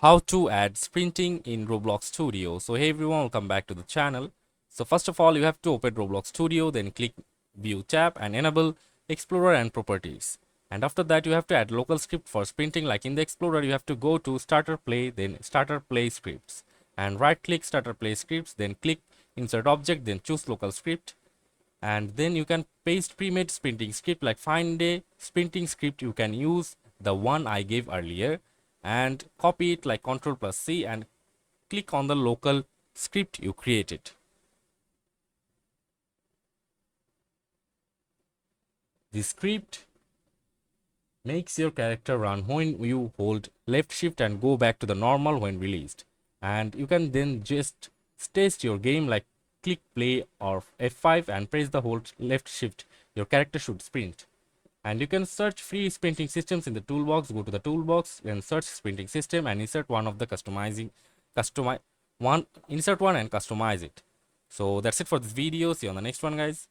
how to add sprinting in Roblox Studio. So hey everyone, welcome back to the channel. So first of all, you have to open Roblox Studio, then click View tab and enable Explorer and Properties. And after that, you have to add local script for sprinting. Like in the Explorer, you have to go to Starter Play, then Starter Play Scripts, and right click Starter Play Scripts, then click Insert Object, then choose Local Script. And then you can paste pre-made sprinting script. Like find a sprinting script, you can use the one I gave earlier and copy it like Ctrl+C and click on the local script you created. The script makes your character run when you hold left shift and go back to the normal when released. And you can then just test your game, like click play or F5 and press the hold left shift. Your character should sprint. And you can search free sprinting systems in the toolbox. Go to the toolbox and search sprinting system and insert one and customize and customize it. So that's it for this video. See you on the next one, guys.